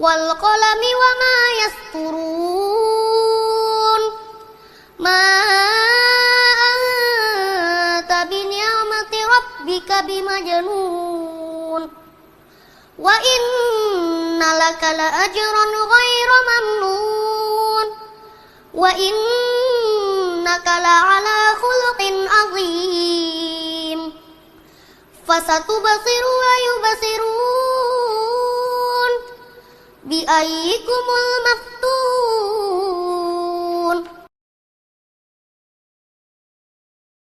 والقلم وما يسطرون ما أنت بنعمة ربك بمجنون وإن لك لأجرا غير ممنون وإنك لعلى خلق عظيم فستبصر ويبصرون بأيكم المفتون